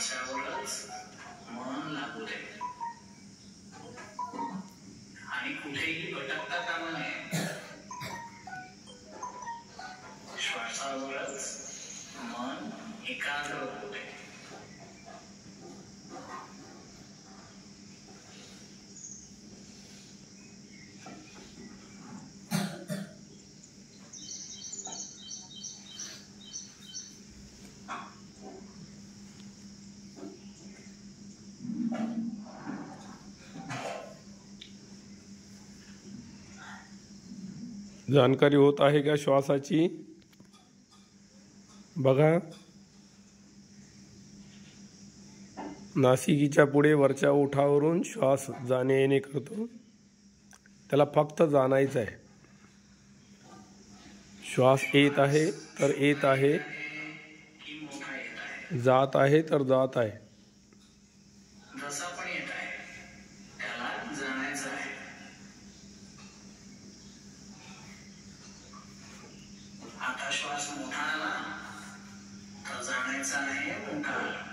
श्वासावरच मन लागू दे आणि कुठेही भटकता कामा नये. श्वासावरच मन एकाग्र होऊ दे. जानकारी होत आहे का श्वासाची? बघा, नासिकीच्या पुढे वरच्या ओठावरून श्वास जाणे येणे करतो. त्याला फक्त जाणायचं आहे. श्वास येत आहे तर येत आहे, जात आहे तर जात आहे. जसा पण येत आहे त्याला जाणायचं आहे. आता श्वास मोठा आला तर जाणायचा आहे मोठा आला.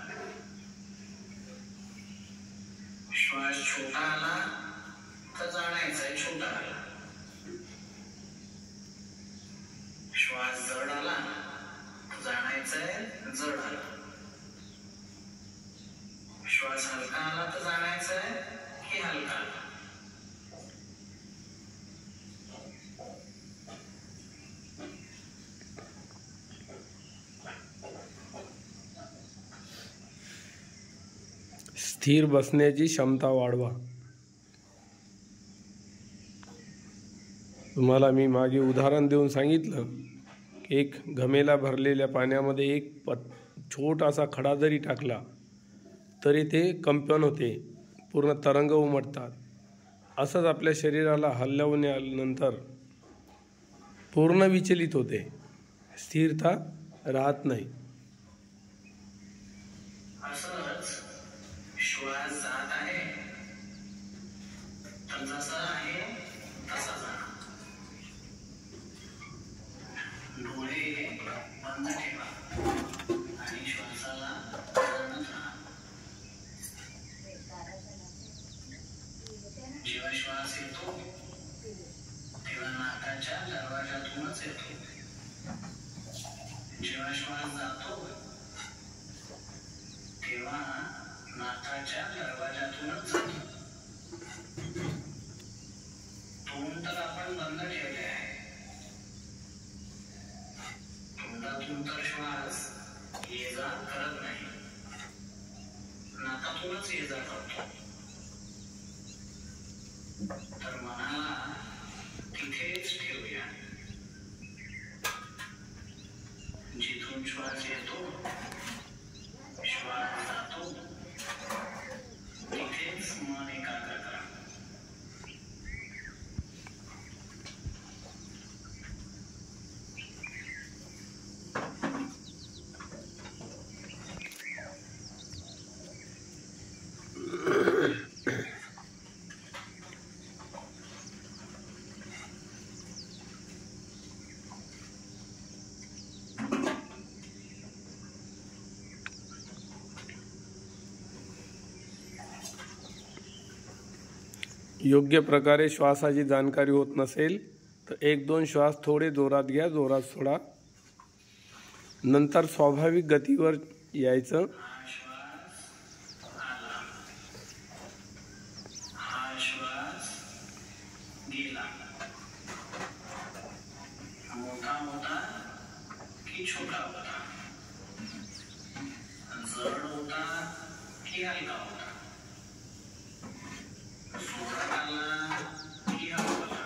श्वास छोटा आला तर जाणायचा आहे छोटा आला. श्वास जड आला तर जाणायचा आहे जड आला. श्वास हलका आला तर जाणायचा आहे की हलका आला. स्थिर बसण्याची क्षमता वाढवा. तुम्हाला मी मागे उदाहरण देऊन सांगितलं की एक घमेला भरलेल्या पाण्यामध्ये एक छोटासा खडा जरी टाकला तरी ते कंपन होते, पूर्ण तरंग उमटतात. असंच आपल्या शरीराला हलवल्यानंतर पूर्ण विचलित होते, स्थिरता राहत नाही. असंच श्वास जात आहे तर जसा आहे तसा जा. डोळे बंद ठेवा आणि श्वासाला जाणत राहा. जेव्हा श्वास येतो तेव्हा नाकाच्या दरवाजातूनच येतो. जेव्हा श्वास जातो तेव्हा नाकाच्या दरवाजातूनच जातो. तोंड तर आपण बंद ठेवले आहे. तोंडातून तर श्वास ये जा करत नाही, नाकातूनच ये जा करतो. तर मनाला तिथेच ठेवूया जिथून श्वास येतो श्वास जातो, तिथेच मन एकाग्र करा. योग्य प्रकारे श्वासाची जाणकारी होत नसेल तर 1-2 श्वास थोडे जोरात घ्या, जोरात सोडा, नंतर स्वाभाविक गतीवर यायचं. हा श्वास गेला. मोठा होता की छोटा होता, जड होता की हलका होता, जोरात आला की हलका.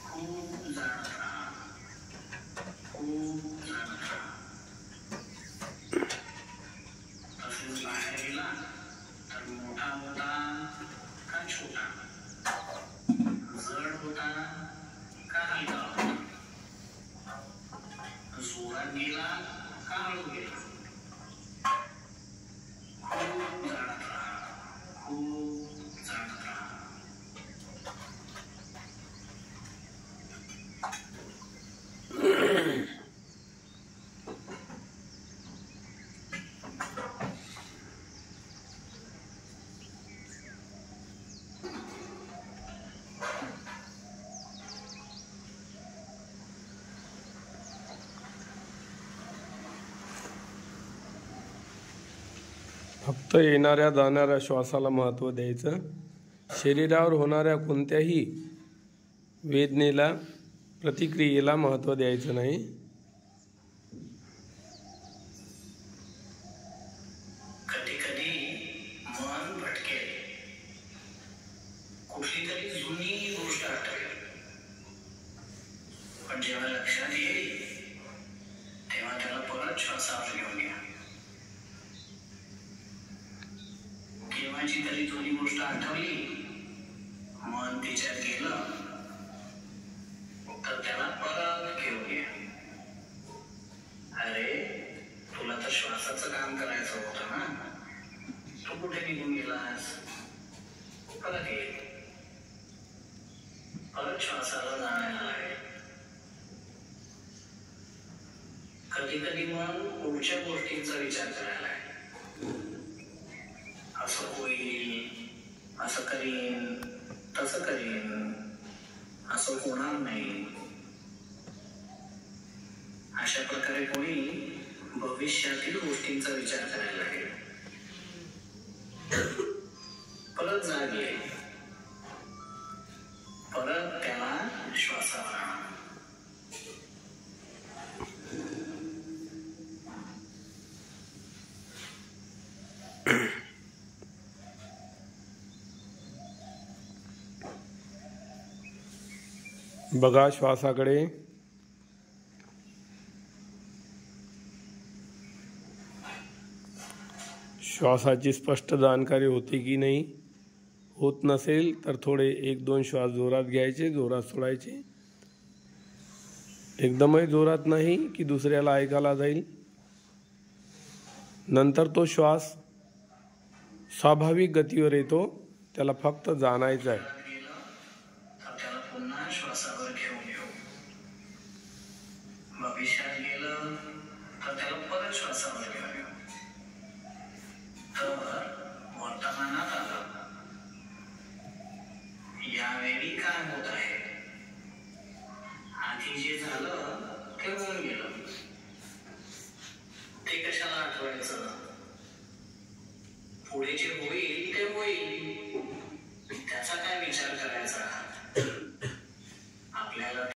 खूप जाणत राहा, खूप जाणत राहा. तसेच बाहेर गेला तर मोठा होता का छोटा, जड होता का हलका होता, जोरात गेला का हळू गेला. खूप जाणत राहा, खूप जाणत राहा. फक्त येणाऱ्या जाणाऱ्या श्वासाला महत्त्व द्यायचं. शरीरावर होणाऱ्या कोणत्याही वेदनेला, प्रतिक्रियेला महत्त्व द्यायचं नाही. कधी कधी मन भटकेल, कुठली तरी जुनी गोष्ट आठवेल, पण जेव्हा लक्षात येईल तेव्हा त्याला परत श्वासावर घेऊन या. केव्हाची तरी जुनी गोष्ट आठवली, मन तिच्यात गेलं तर त्याला परत घेऊन या. अरे, तुला तर श्वासाचं काम करायचं होतं ना, तू कुठे निघून गेलास? परत ये, परत श्वासाला जाणायला लागेल. कधी कधी मन पुढच्या गोष्टींचा विचार करायला लागेल. असं होईल, असं करीन, तसं करीन, असं होणार नाही. अशा प्रकारे कोणी भविष्यातील गोष्टींचा विचार करायला लागेल. परत जाग येईल, परत त्याला श्वासावर आणा. बघा श्वासाकडे. श्वासाची स्पष्ट जाणकारी होते की नाही. होत नसेल तर थोडे 1-2 श्वास जोरात घ्यायचे, जोरात सोडायचे. एकदमही जोरात नाही की दुसऱ्याला ऐकायला जाईल. नंतर तो श्वास स्वाभाविक गतीवर येतो, त्याला फक्त जाणायचं आहे. त्याला पुन्हा श्वासावर घेऊन येऊ. भविष्यात गेलं तर त्याला परत श्वासावर घेऊन येऊ. तर वर्तमानात आलं. यावेळी काय होत आहे, आधी जे